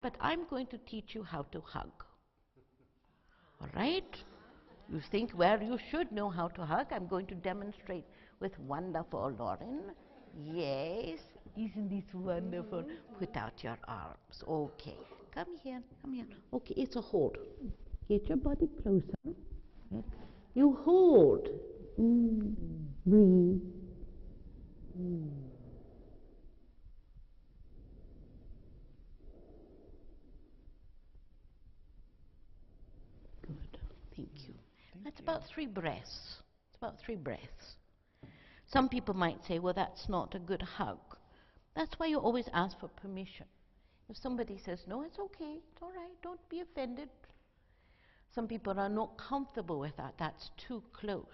but I'm going to teach you how to hug. All right? You think, well, you should know how to hug. I'm going to demonstrate with wonderful Lauren. Yes, isn't this wonderful? Put out your arms. Okay, come here, come here. Okay, it's a hold. Get your body closer. Okay. You hold. Breathe. Good, thank you. That's about 3 breaths. It's about 3 breaths. Some people might say, well, that's not a good hug. That's why you always ask for permission. If somebody says, no, it's okay, it's all right, don't be offended. Some people are not comfortable with that. That's too close.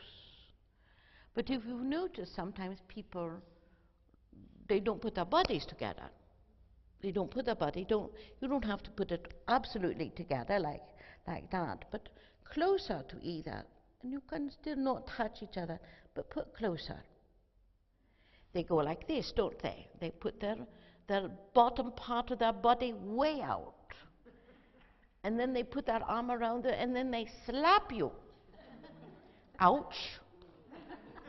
But if you've noticed, sometimes people, they don't put their bodies together. They don't put their body, you don't have to put it absolutely together like that, but closer to either. And you can still not touch each other, but put closer. They go like this, don't they? They put their bottom part of their body way out. And then they put their arm around it, and then they slap you. Ouch.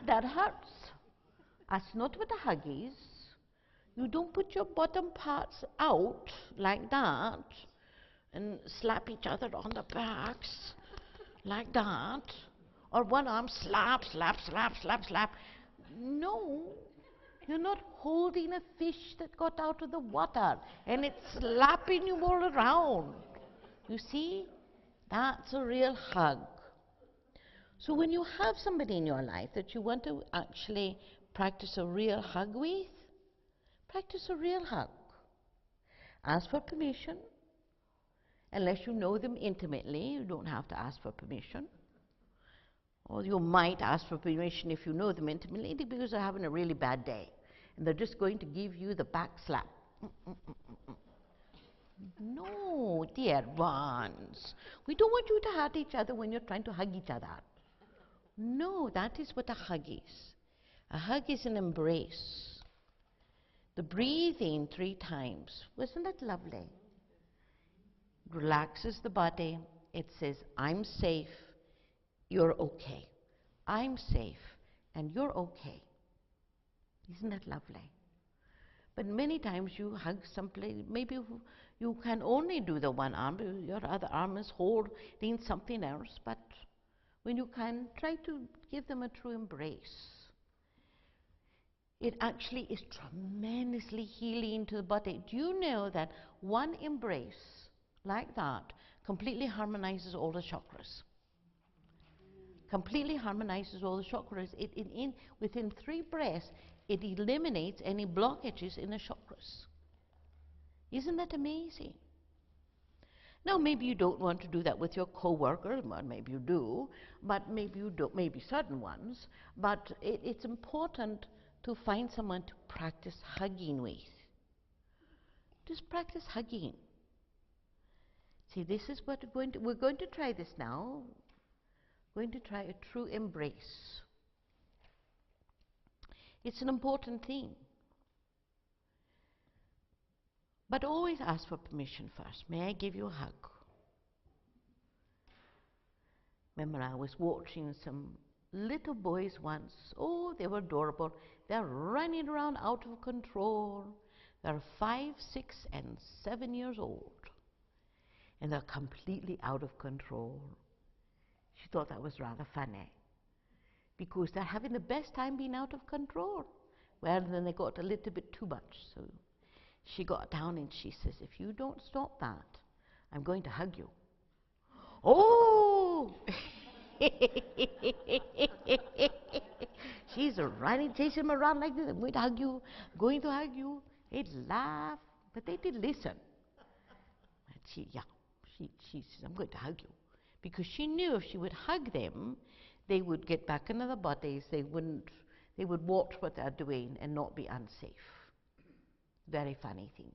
That hurts. That's not what a hug is. You don't put your bottom parts out like that and slap each other on the backs like that. Or one arm slap, slap, slap, slap, slap. No. You're not holding a fish that got out of the water and it's slapping you all around. You see? That's a real hug. So when you have somebody in your life that you want to actually practice a real hug with, practice a real hug. Ask for permission. Unless you know them intimately, you don't have to ask for permission. Or you might ask for permission if you know them intimately because they're having a really bad day. And they're just going to give you the back slap. No, dear ones. We don't want you to hurt each other when you're trying to hug each other. No, that is what a hug is. A hug is an embrace. The breathing 3 times. Wasn't that lovely? Relaxes the body. It says, I'm safe, you're okay. I'm safe, and you're okay. Isn't that lovely? But many times you hug someplace, maybe you can only do the one arm, your other arm is holding something else, but when you can, try to give them a true embrace. It actually is tremendously healing to the body. Do you know that one embrace like that completely harmonizes all the chakras? Completely harmonizes all the chakras. Within 3 breaths, it eliminates any blockages in the chakras. Isn't that amazing? Now, maybe you don't want to do that with your co-worker, well, maybe you do, but maybe you don't, maybe certain ones, but it's important to find someone to practice hugging with. Just practice hugging. See, this is what we're going to try this now. We're going to try a true embrace. It's an important thing. But always ask for permission first. May I give you a hug? Remember, I was watching some little boys once. Oh, they were adorable. They're running around out of control. They're 5, 6, and 7 years old. And they're completely out of control. She thought that was rather funny. Because they're having the best time being out of control. Well, then they got a little bit too much. So she got down and she says, if you don't stop that, I'm going to hug you. Oh! She's running, chasing him around like this. I'm going to hug you, I'm going to hug you. They'd laugh, but they did listen. And she says, I'm going to hug you. Because she knew if she would hug them, they would get back into their bodies, they would watch what they're doing and not be unsafe. Very funny thing.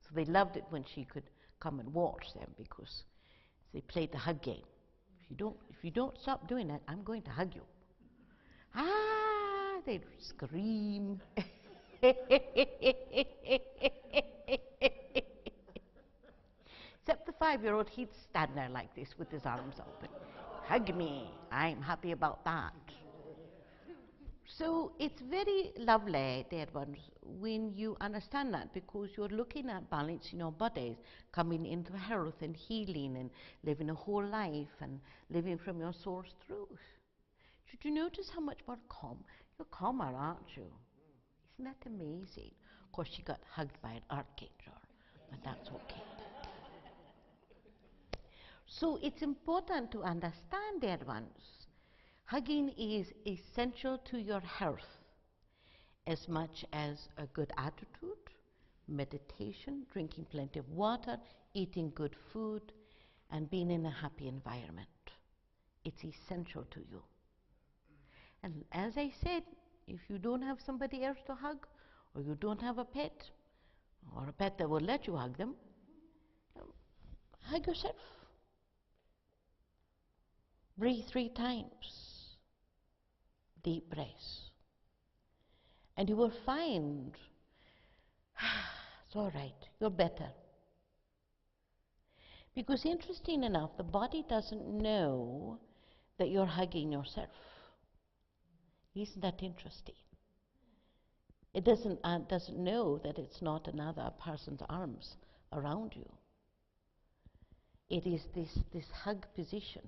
So they loved it when she could come and watch them because they played the hug game. If you don't stop doing that, I'm going to hug you. Ah, they'd scream. the 5-year-old, he'd stand there like this with his arms open. Hug me. I'm happy about that. So it's very lovely, dear ones, when you understand that, because you're looking at balancing your bodies, coming into health and healing and living a whole life and living from your source truth. Should you notice how much more calm? You're calmer, aren't you? Isn't that amazing? Of course, she got hugged by an archangel, but that's okay. So it's important to understand, dear ones, hugging is essential to your health as much as a good attitude, meditation, drinking plenty of water, eating good food, and being in a happy environment. It's essential to you. And as I said, if you don't have somebody else to hug, or you don't have a pet, or a pet that will let you hug them, hug yourself. Breathe 3 times. Deep breaths. And you will find, it's all right, you're better. Because interesting enough, the body doesn't know that you're hugging yourself. Isn't that interesting? It doesn't know that it's not another person's arms around you. It is this hug position.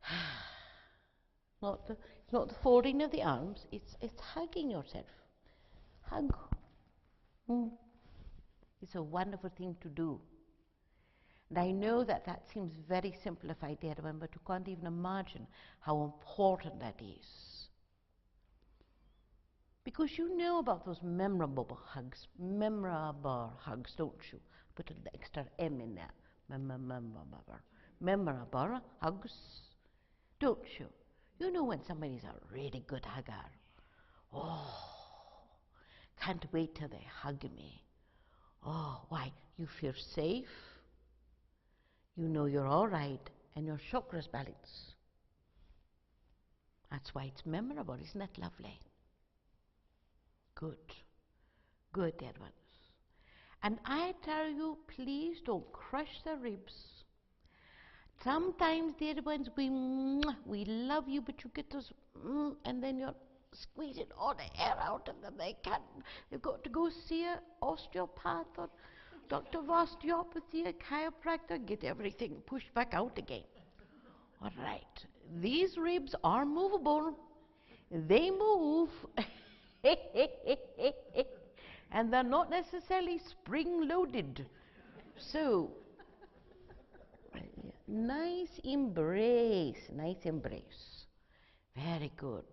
It's not the folding of the arms, it's hugging yourself. Hug. It's a wonderful thing to do. And I know that seems very simplified, dear one, but you can't even imagine how important that is. Because you know about those memorable hugs, don't you? Put an extra M in there. Memorable hugs, don't you? You know when somebody's a really good hugger. Oh, can't wait till they hug me. Oh, why? You feel safe. You know you're all right, and your chakra's balanced. That's why it's memorable. Isn't that lovely? Good. Good, dear ones. And I tell you, please don't crush the ribs. Sometimes, dear ones, we love you, but you get those, and then you're squeezing all the air out, and then they can't. They've got to go see an osteopath or doctor of osteopathy, a chiropractor, get everything pushed back out again. All right. These ribs are movable. They move. And they're not necessarily spring-loaded. So, nice embrace, nice embrace. Very good.